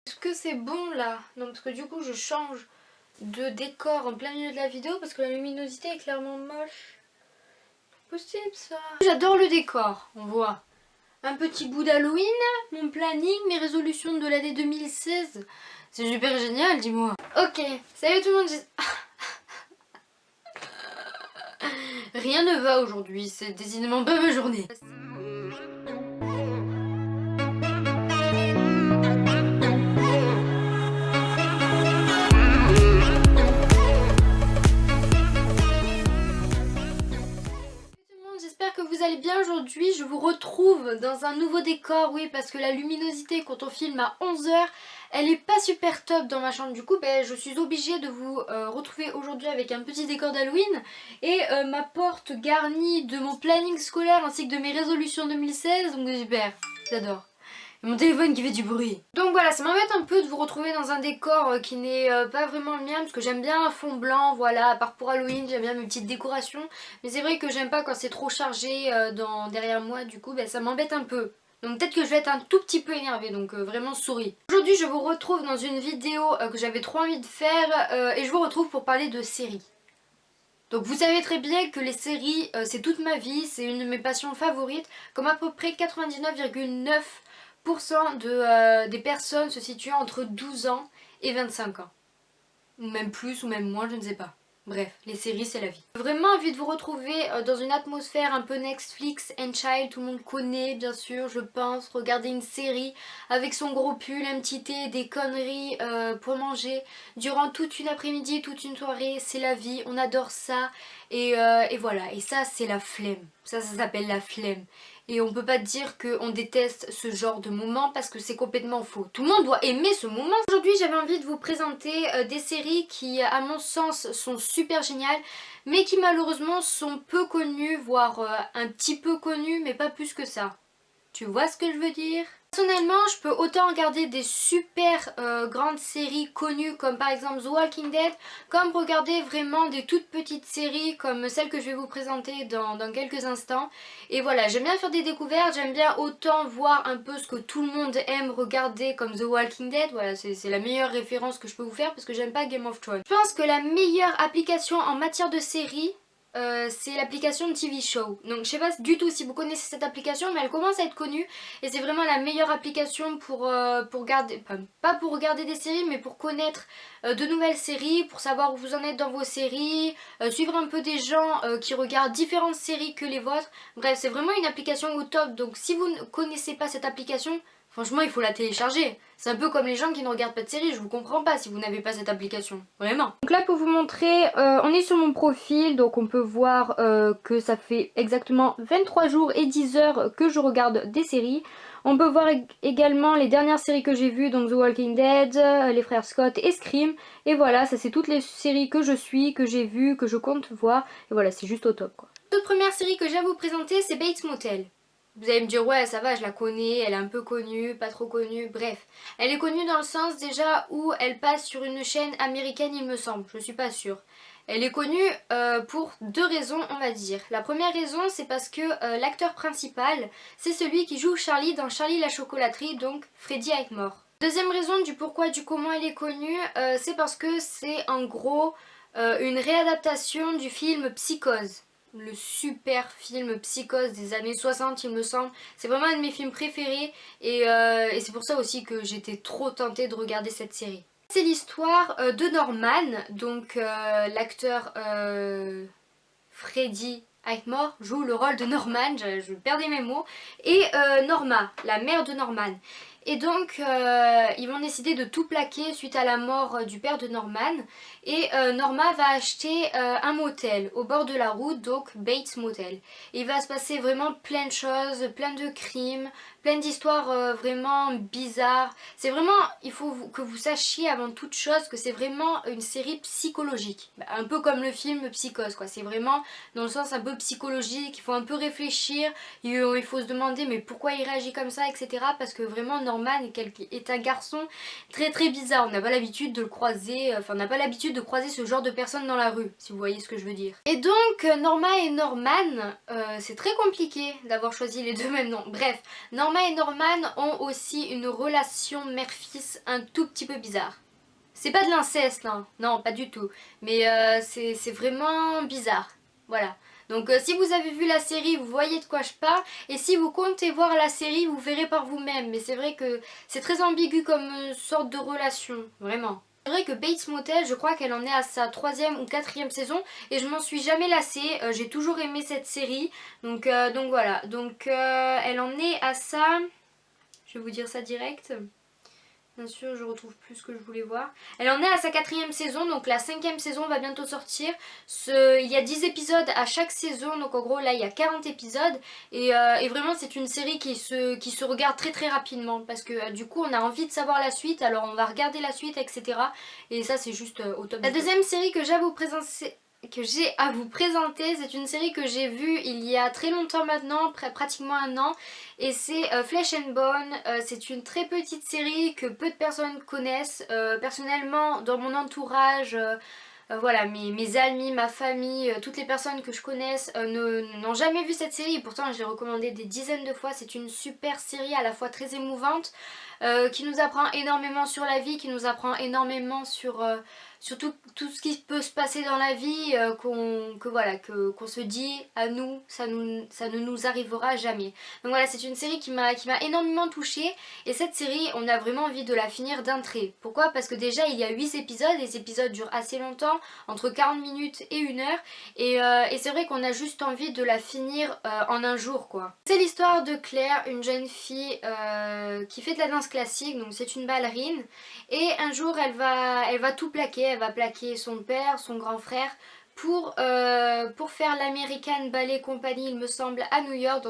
Est-ce que c'est bon là? Non, parce que du coup je change de décor en plein milieu de la vidéo parce que la luminosité est clairement moche. C'est possible ça. J'adore le décor, on voit. Un petit bout d'Halloween, mon planning, mes résolutions de l'année 2016. C'est super génial, dis-moi. Ok, salut tout le monde. Rien ne va aujourd'hui, c'est décidément pas ma journée. J'espère que vous allez bien aujourd'hui. Je vous retrouve dans un nouveau décor, oui, parce que la luminosité quand on filme à 11 h, elle est pas super top dans ma chambre. Du coup, je suis obligée de vous retrouver aujourd'hui avec un petit décor d'Halloween et ma porte garnie de mon planning scolaire ainsi que de mes résolutions 2016. Donc super, j'adore. Mon téléphone qui fait du bruit. Donc voilà, ça m'embête un peu de vous retrouver dans un décor qui n'est pas vraiment le mien, parce que j'aime bien un fond blanc, voilà, à part pour Halloween, j'aime bien mes petites décorations. Mais c'est vrai que j'aime pas quand c'est trop chargé derrière moi, du coup ça m'embête un peu. Donc peut-être que je vais être un tout petit peu énervée, donc vraiment souris. Aujourd'hui je vous retrouve dans une vidéo que j'avais trop envie de faire et je vous retrouve pour parler de séries. Donc vous savez très bien que les séries c'est toute ma vie, c'est une de mes passions favorites, comme à peu près 99,9% des personnes se situant entre 12 ans et 25 ans. Ou même plus ou même moins, je ne sais pas. Bref, les séries c'est la vie. J'ai vraiment envie de vous retrouver dans une atmosphère un peu Netflix and Chill, tout le monde connaît bien sûr je pense, regarder une série avec son gros pull, un petit thé, des conneries pour manger durant toute une après-midi, toute une soirée, c'est la vie, on adore ça et voilà, et ça c'est la flemme, ça s'appelle la flemme. Et on peut pas dire qu'on déteste ce genre de moment parce que c'est complètement faux. Tout le monde doit aimer ce moment. Aujourd'hui j'avais envie de vous présenter des séries qui à mon sens sont super géniales mais qui malheureusement sont peu connues, voire un petit peu connues mais pas plus que ça. Tu vois ce que je veux dire? Personnellement, je peux autant regarder des super grandes séries connues comme par exemple The Walking Dead, comme regarder vraiment des toutes petites séries comme celle que je vais vous présenter dans quelques instants. Et voilà, j'aime bien faire des découvertes, j'aime bien autant voir un peu ce que tout le monde aime regarder comme The Walking Dead. Voilà, c'est la meilleure référence que je peux vous faire parce que j'aime pas Game of Thrones. Je pense que la meilleure application en matière de séries, c'est l'application TV Show. Donc je sais pas du tout si vous connaissez cette application, mais elle commence à être connue et c'est vraiment la meilleure application pour regarder, pas pour regarder des séries, mais pour connaître de nouvelles séries, pour savoir où vous en êtes dans vos séries, suivre un peu des gens qui regardent différentes séries que les vôtres. Bref, c'est vraiment une application au top. Donc si vous ne connaissez pas cette application, franchement, il faut la télécharger. C'est un peu comme les gens qui ne regardent pas de séries, je vous comprends pas si vous n'avez pas cette application, vraiment. Donc là pour vous montrer, on est sur mon profil, donc on peut voir que ça fait exactement 23 jours et 10 heures que je regarde des séries. On peut voir également les dernières séries que j'ai vues, donc The Walking Dead, les frères Scott et Scream. Et voilà, ça c'est toutes les séries que je suis, que j'ai vues, que je compte voir. Et voilà, c'est juste au top quoi. Toute première série que j'ai à vous présenter, c'est Bates Motel. Vous allez me dire ouais ça va je la connais, elle est un peu connue, pas trop connue, bref. Elle est connue dans le sens déjà où elle passe sur une chaîne américaine il me semble, je suis pas sûre. Elle est connue pour deux raisons on va dire. La première raison c'est parce que l'acteur principal c'est celui qui joue Charlie dans Charlie la chocolaterie, donc Freddie Highmore. Deuxième raison du pourquoi du comment elle est connue, c'est parce que c'est en gros une réadaptation du film Psychose. Le super film Psychose des années 60 il me semble. C'est vraiment un de mes films préférés et c'est pour ça aussi que j'étais trop tentée de regarder cette série. C'est l'histoire de Norman, donc l'acteur Freddie Highmore joue le rôle de Norman, je perdais mes mots, et Norma, la mère de Norman. Et donc ils vont décider de tout plaquer suite à la mort du père de Norman. Et Norma va acheter un motel au bord de la route, donc Bates Motel. Et il va se passer vraiment plein de choses, plein de crimes, plein d'histoires vraiment bizarres. C'est vraiment, il faut que vous sachiez avant toute chose que c'est vraiment une série psychologique. Un peu comme le film Psychose quoi, c'est vraiment dans le sens un peu psychologique, il faut un peu réfléchir, il faut se demander mais pourquoi il réagit comme ça, etc. Parce que vraiment Norman est un garçon très très bizarre. On n'a pas l'habitude de le croiser, enfin on n'a pas l'habitude de croiser ce genre de personnes dans la rue, si vous voyez ce que je veux dire. Et donc Norma et Norman, c'est très compliqué d'avoir choisi les deux mêmes noms. Bref, Norma et Norman ont aussi une relation mère-fils un tout petit peu bizarre. C'est pas de l'inceste, hein. Non, pas du tout. Mais c'est vraiment bizarre. Voilà. Donc si vous avez vu la série, vous voyez de quoi je parle. Et si vous comptez voir la série, vous verrez par vous-même. Mais c'est vrai que c'est très ambigu comme sorte de relation. Vraiment. C'est vrai que Bates Motel, je crois qu'elle en est à sa 3e ou 4e saison. Et je m'en suis jamais lassée. J'ai toujours aimé cette série. Donc voilà. Donc elle en est à sa... Je vais vous dire ça direct. Bien sûr, je retrouve plus ce que je voulais voir. Elle en est à sa 4e saison, donc la 5e saison va bientôt sortir. Il y a 10 épisodes à chaque saison, donc en gros là il y a 40 épisodes. Et vraiment c'est une série qui se regarde très très rapidement. Parce que du coup on a envie de savoir la suite, alors on va regarder la suite, etc. Et ça c'est juste au top. La deuxième série que j'ai à vous présenter, c'est une série que j'ai vue il y a très longtemps maintenant, pratiquement un an, et c'est Flesh and Bone. C'est une très petite série que peu de personnes connaissent. Personnellement, dans mon entourage, voilà, mes amis, ma famille, toutes les personnes que je connaisse n'ont jamais vu cette série, et pourtant je l'ai recommandée des dizaines de fois. C'est une super série à la fois très émouvante, qui nous apprend énormément sur la vie, qui nous apprend énormément sur tout ce qui peut se passer dans la vie, qu'on se dit à nous, ça ne nous arrivera jamais. Donc voilà, c'est une série qui m'a énormément touchée, et cette série, on a vraiment envie de la finir d'un trait. Pourquoi? Parce que déjà il y a 8 épisodes, les épisodes durent assez longtemps, entre 40 minutes et 1 heure, et c'est vrai qu'on a juste envie de la finir en un jour, quoi. C'est l'histoire de Claire, une jeune fille qui fait de la danse classique, donc c'est une ballerine, et un jour elle va tout plaquer. Elle va plaquer son père, son grand frère pour faire l'American Ballet Company, il me semble, à New York.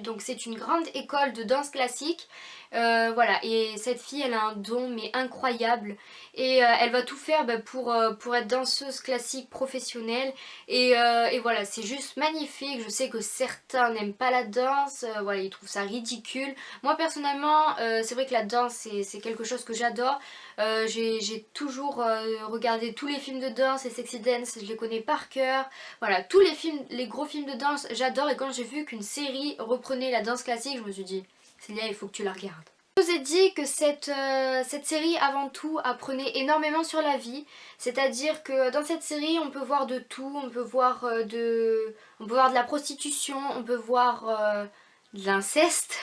Donc c'est une grande école de danse classique. Voilà, et cette fille elle a un don mais incroyable, et elle va tout faire pour être danseuse classique professionnelle, et voilà, c'est juste magnifique. Je sais que certains n'aiment pas la danse, voilà, ils trouvent ça ridicule. Moi personnellement, c'est vrai que la danse c'est quelque chose que j'adore. J'ai toujours regardé tous les films de danse et Sexy Dance, je les connais par cœur. Voilà, tous les gros films de danse j'adore, et quand j'ai vu qu'une série reprenait la danse classique, je me suis dit Célia, il faut que tu la regardes. Je vous ai dit que cette série avant tout apprenait énormément sur la vie, c'est-à-dire que dans cette série on peut voir de tout, on peut voir de la prostitution, on peut voir de l'inceste.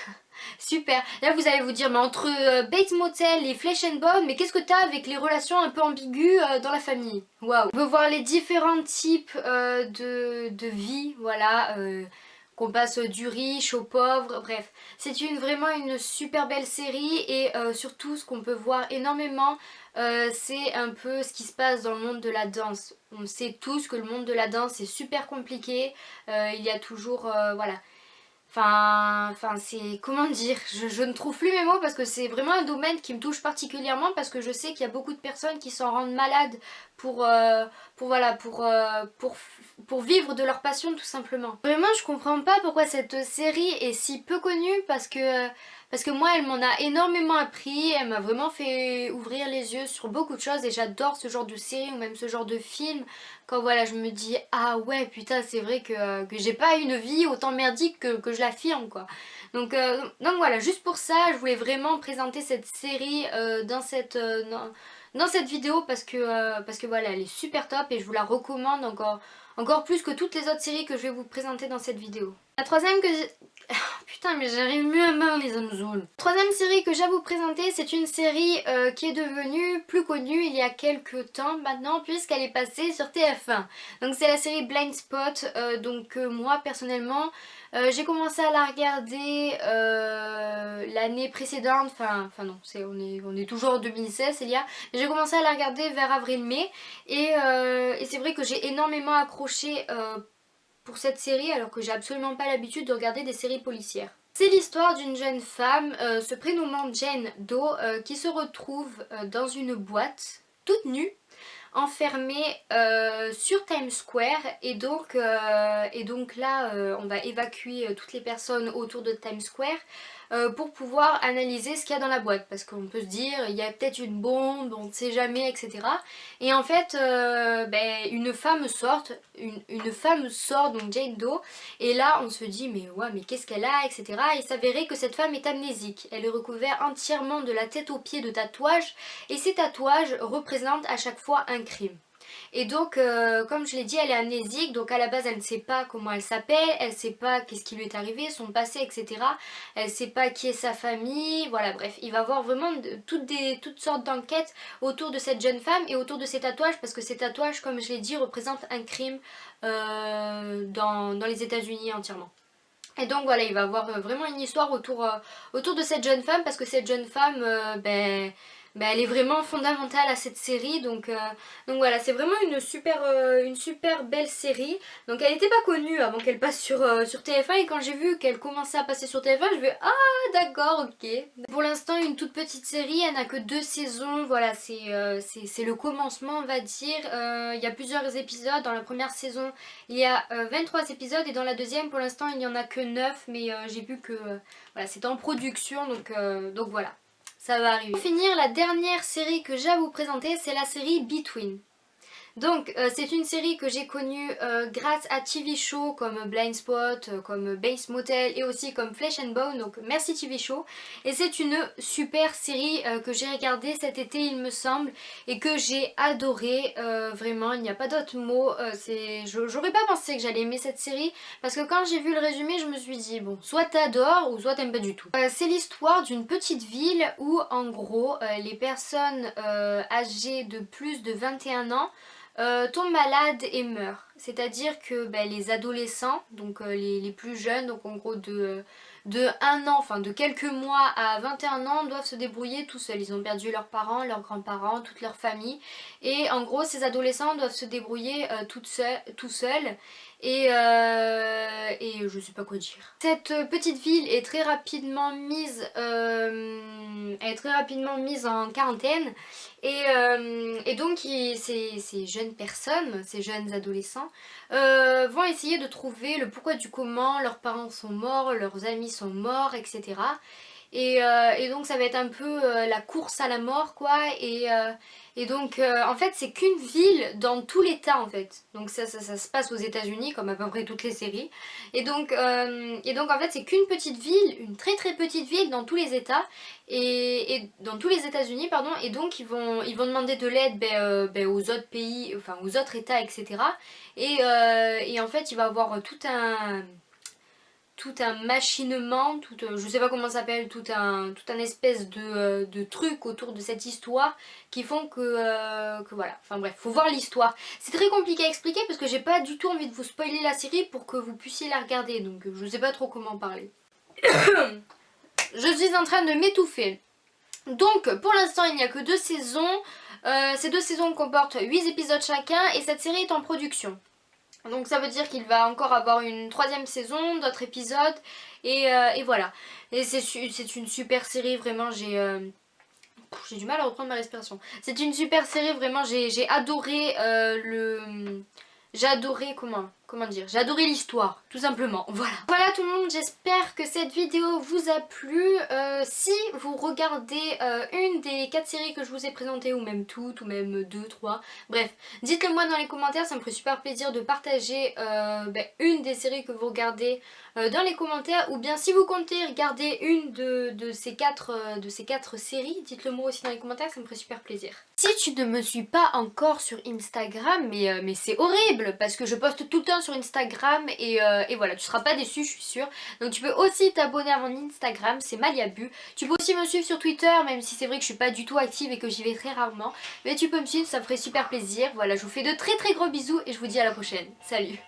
Super. Là vous allez vous dire, mais entre Bates Motel et Flesh and Bone, mais qu'est-ce que t'as avec les relations un peu ambiguës dans la famille? Waouh. On peut voir les différents types de vie, voilà, qu'on passe du riche au pauvre, bref. C'est vraiment une super belle série, et surtout ce qu'on peut voir énormément, c'est un peu ce qui se passe dans le monde de la danse. On sait tous que le monde de la danse est super compliqué, il y a toujours, voilà. Enfin c'est... Comment dire, je ne trouve plus mes mots, parce que c'est vraiment un domaine qui me touche particulièrement, parce que je sais qu'il y a beaucoup de personnes qui s'en rendent malades pour vivre de leur passion, tout simplement. Vraiment je comprends pas pourquoi cette série est si peu connue, parce que moi elle m'en a énormément appris, elle m'a vraiment fait ouvrir les yeux sur beaucoup de choses, et j'adore ce genre de série ou même ce genre de film, quand voilà je me dis ah ouais putain c'est vrai que j'ai pas une vie autant merdique que je l'affirme, quoi. Donc voilà, juste pour ça je voulais vraiment présenter cette série dans cette vidéo, parce que voilà, elle est super top, et je vous la recommande encore plus que toutes les autres séries que je vais vous présenter dans cette vidéo. La troisième que j'ai... Putain, mais j'arrive mieux à main les Amazones. La troisième série que j'ai à vous présenter, c'est une série qui est devenue plus connue il y a quelques temps maintenant, puisqu'elle est passée sur TF1. Donc c'est la série Blind Spot. Moi personnellement, j'ai commencé à la regarder l'année précédente, enfin non, on est toujours en 2016, Célia, mais j'ai commencé à la regarder vers avril-mai, et c'est vrai que j'ai énormément accroché pour cette série, alors que j'ai absolument pas l'habitude de regarder des séries policières. C'est l'histoire d'une jeune femme se prénommant Jane Doe qui se retrouve dans une boîte toute nue, enfermés sur Times Square et donc là on va évacuer toutes les personnes autour de Times Square pour pouvoir analyser ce qu'il y a dans la boîte, parce qu'on peut se dire il y a peut-être une bombe, on ne sait jamais, etc. Et en fait une femme sort, donc Jane Doe, et là on se dit mais ouais, mais qu'est-ce qu'elle a, etc. Et il s'avérait que cette femme est amnésique, elle est recouverte entièrement de la tête aux pieds de tatouages, et ces tatouages représentent à chaque fois un crime. Et donc comme je l'ai dit, elle est amnésique, donc à la base elle ne sait pas comment elle s'appelle, elle ne sait pas qu'est-ce qui lui est arrivé, son passé, etc. Elle ne sait pas qui est sa famille, voilà, bref, il va y avoir vraiment toutes sortes d'enquêtes autour de cette jeune femme et autour de ses tatouages, parce que ces tatouages, comme je l'ai dit, représentent un crime dans les États-Unis entièrement. Et donc voilà, il va y avoir vraiment une histoire autour de cette jeune femme, parce que cette jeune femme, elle est vraiment fondamentale à cette série. Donc voilà, c'est vraiment une super belle série. Donc elle n'était pas connue avant qu'elle passe sur TF1, et quand j'ai vu qu'elle commençait à passer sur TF1, je vais ah d'accord, ok. Pour l'instant une toute petite série, elle n'a que 2 saisons, voilà, c'est le commencement on va dire. Il y a plusieurs épisodes, dans la première saison il y a 23 épisodes, et dans la deuxième pour l'instant il n'y en a que 9, mais j'ai vu que voilà, c'est en production, donc voilà, ça va arriver. Pour finir, la dernière série que j'ai à vous présenter, c'est la série Between. Donc c'est une série que j'ai connue grâce à TV shows comme Blind Spot, comme Bates Motel et aussi comme Flesh and Bone, donc merci TV show. Et c'est une super série que j'ai regardée cet été il me semble, et que j'ai adoré, vraiment il n'y a pas d'autre mot. J'aurais pas pensé que j'allais aimer cette série, parce que quand j'ai vu le résumé je me suis dit bon, soit t'adores ou soit t'aimes pas du tout. C'est l'histoire d'une petite ville où en gros les personnes âgées de plus de 21 ans tombent malades et meurent. C'est-à-dire que les adolescents, donc les plus jeunes, donc en gros de 1 an, enfin de quelques mois à 21 ans, doivent se débrouiller tout seuls. Ils ont perdu leurs parents, leurs grands-parents, toute leur famille. Et en gros, ces adolescents doivent se débrouiller tout seuls. Et je sais pas quoi dire. Cette petite ville est très rapidement mise en quarantaine, et donc ces jeunes personnes, ces jeunes adolescents vont essayer de trouver le pourquoi du comment. Leurs parents sont morts, leurs amis sont morts, etc. Et donc ça va être un peu la course à la mort quoi, et donc en fait c'est qu'une ville dans tout l'état en fait. Donc ça se passe aux États-Unis comme à peu près toutes les séries, et donc en fait c'est qu'une petite ville, une très petite ville dans tous les états, et dans tous les États-Unis pardon, et donc ils vont demander de l'aide aux autres pays, enfin aux autres états, etc. Et en fait il va y avoir tout un machinement, je sais pas comment ça s'appelle, tout un espèce de truc autour de cette histoire qui font que voilà, enfin bref, faut voir l'histoire. C'est très compliqué à expliquer parce que j'ai pas du tout envie de vous spoiler la série pour que vous puissiez la regarder, donc je sais pas trop comment en parler. Je suis en train de m'étouffer. Donc pour l'instant il n'y a que 2 saisons, ces 2 saisons comportent 8 épisodes chacun, et cette série est en production. Donc ça veut dire qu'il va encore avoir une 3e saison, d'autres épisodes, et voilà. Et c'est une super série, vraiment, j'ai du mal à reprendre ma respiration. C'est une super série, vraiment, j'ai adoré J'ai adoré, comment dire, j'ai adoré l'histoire, tout simplement, voilà. Voilà tout le monde, j'espère que cette vidéo vous a plu. Si vous regardez une des 4 séries que je vous ai présentées, ou même toutes, ou même 2, 3, bref, dites-le moi dans les commentaires, ça me ferait super plaisir de partager une des séries que vous regardez dans les commentaires, ou bien si vous comptez regarder une de ces 4 séries, dites-le moi aussi dans les commentaires, ça me ferait super plaisir. Si tu ne me suis pas encore sur Instagram, mais c'est horrible parce que je poste tout le temps sur Instagram, et voilà, tu seras pas déçu, je suis sûre. Donc tu peux aussi t'abonner à mon Instagram, c'est Maliabu. Tu peux aussi me suivre sur Twitter, même si c'est vrai que je suis pas du tout active et que j'y vais très rarement. Mais tu peux me suivre, ça me ferait super plaisir. Voilà, je vous fais de très gros bisous et je vous dis à la prochaine. Salut!